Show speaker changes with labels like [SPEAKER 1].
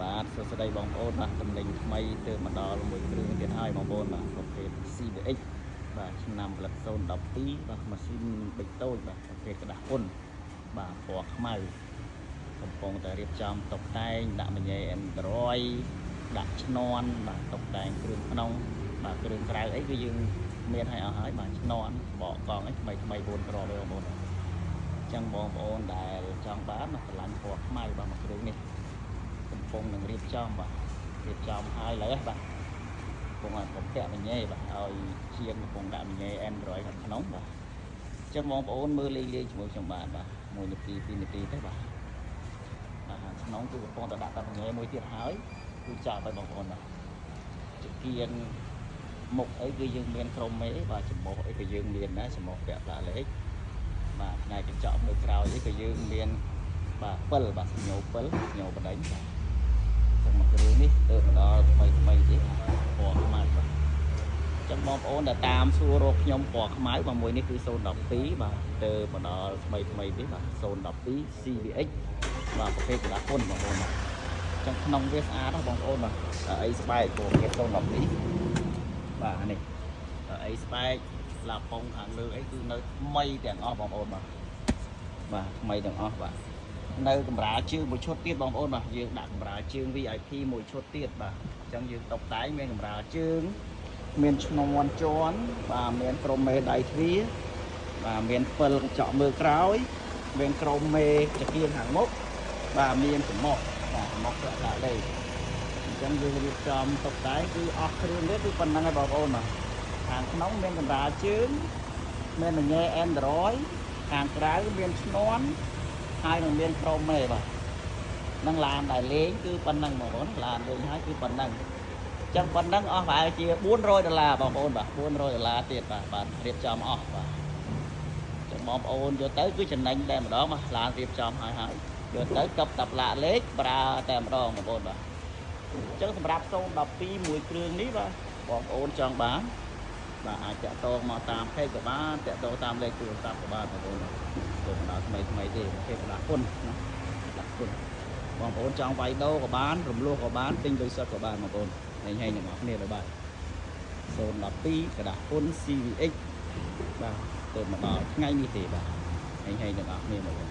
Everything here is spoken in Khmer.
[SPEAKER 1] បាទសួស្តីបងប្អូនបាទតំណែងថ្មីទើបមកដល់មួយគ្រឿងទៀតហើយបងប្អូនបាទប្រភេទ CVX បាទឆ្នាំផលិត012បាទម៉ាស៊ីនប៊ិចតូចបាទប្រភេទกระดาษពុនបាទពណ៌ខ្មៅកំពុងតែរៀបចំតុបតែងដាក់មញ៉េ Android ដាក់ឈ្នន់បាទតុបតែងគ្រឿងក្នុងបាទគ្រឿងក្រៅអីគឺយើងមានឲ្យអស់ហើយបាទឈ្នន់បកកង់អីថ្មី4គ្រាប់ទេបងប្អូនចឹងបងប្អូនដែលចង់បានមកឆ្លាញ់ពណ៌ខ្មៅបាទមកគ្រឿងនេះកំពុងនឹងរៀបចំបាទរៀបចំហើយឡើយបាទកំពុងឲ្យបំពាក់មញ៉េបាទឲ្យជាងកំពុងដាក់មញ៉េ Android ខាងក្នុងបាទចឹងបងប្អូនមើលលេងជាមួយខ្ញុំបាទ1នាទី2នាទីទេបាទខាងក្នុងគឺកំពុងតែដាក់តែមញ៉េមួយទៀតហើយគឺចប់ហើយបងប្អូនបាទជាគៀងមុខអីគឺយើងមានក្រុមមេបាទចំមុះអីក៏យើងមានដែរចំមុះពាក់ផ្លាកលេខបាទផ្នែកកញ្ចក់លើក្រោយអីក៏យើងមានបាទ7បាទញោ7ញោបដិញបាទចឹងមកគ្រឿងនេះទៅដល់ថ្មីទៀតពណ៌ខ្មៅបាទចឹងបងប្អូនដែលតាមសួររកខ្ញុំពណ៌ខ្មៅបាទមួយនេះគឺ012បាទទៅមកដល់ថ្មីទៀតបាទ012 CVX បាទប្រភេទកណ្ដាស់ពុនបងប្អូនបាទចឹងក្នុងវាស្អាតណាស់បងប្អូនបាទអីស្បែកប្រភេទ012បាទនេះអីស្បែកឡាប៉ុងខាងលើអីគឺនៅថ្មីទាំងអស់បងប្អូនបាទថ្មីទាំងអស់បាទនៅកម្រាលជើងមួយឈុតទៀតបងប្អូនបាទយើងដាក់កម្រាលជើង VIP មួយឈុតទៀតបាទអញ្ចឹងយើងតុបតែងមានកម្រាលជើងមានឈ្នន់ជាន់បាទមានក្រុមមេដៃទ្វារបាទមាន7កញ្ចក់មើលក្រោយមានក្រុមមេចង្គៀងខាងមុខបាទមានចំមុះបាទចំមុះដាក់លេខអញ្ចឹងយើងរៀបចំតុបតែងគឺអស់គ្រឿងនេះគឺប៉ុណ្្នឹងហើយបងប្អូនបាទខាងក្នុងមានកម្រាលជើងមានមញ៉េ Android ខាងក្រៅមានឈ្នន់ហើយនឹងមានក្រុមមេបាទនឹងឡានដែលលេងគឺប៉ុណ្ណឹងបងប្អូនឡានលេងហើយគឺប៉ុណ្ណឹងអញ្ចឹងប៉ុណ្ណឹងអស់ប្រហែលជា$400បងប្អូនបាទ$400ទៀតបាទរៀបចំអស់បាទចឹងបងប្អូនយកទៅគឺចំណេញតែម្ដងបាទឡានរៀបចំហើយយកទៅកប់តាប់ឡាកលេខប្រើតែម្ដងបងប្អូនបាទអញ្ចឹងសម្រាប់012មួយគ្រឿងនេះបាទបងប្អូនចង់បានបាទអាចតាក់ទងមកតាមเพจក៏បានតាក់ទងតាមលេខទូរស័ព្ទក៏បានបងប្អូនទៅបណ្ដាថ្មីទេគេបណ្ដាគុណណាដាក់គុណបងប្អូនចង់វាយដោក៏បានរំលោះក៏បានទិញលុយសុទ្ធក៏បានបងប្អូនហើយអ្នកនរគ្នាបាយ012กระดาษគុណ CVX បាទទៅមកដល់ថ្ងៃនេះទេបាទហើយអ្នកនរគ្នាបងប្អូន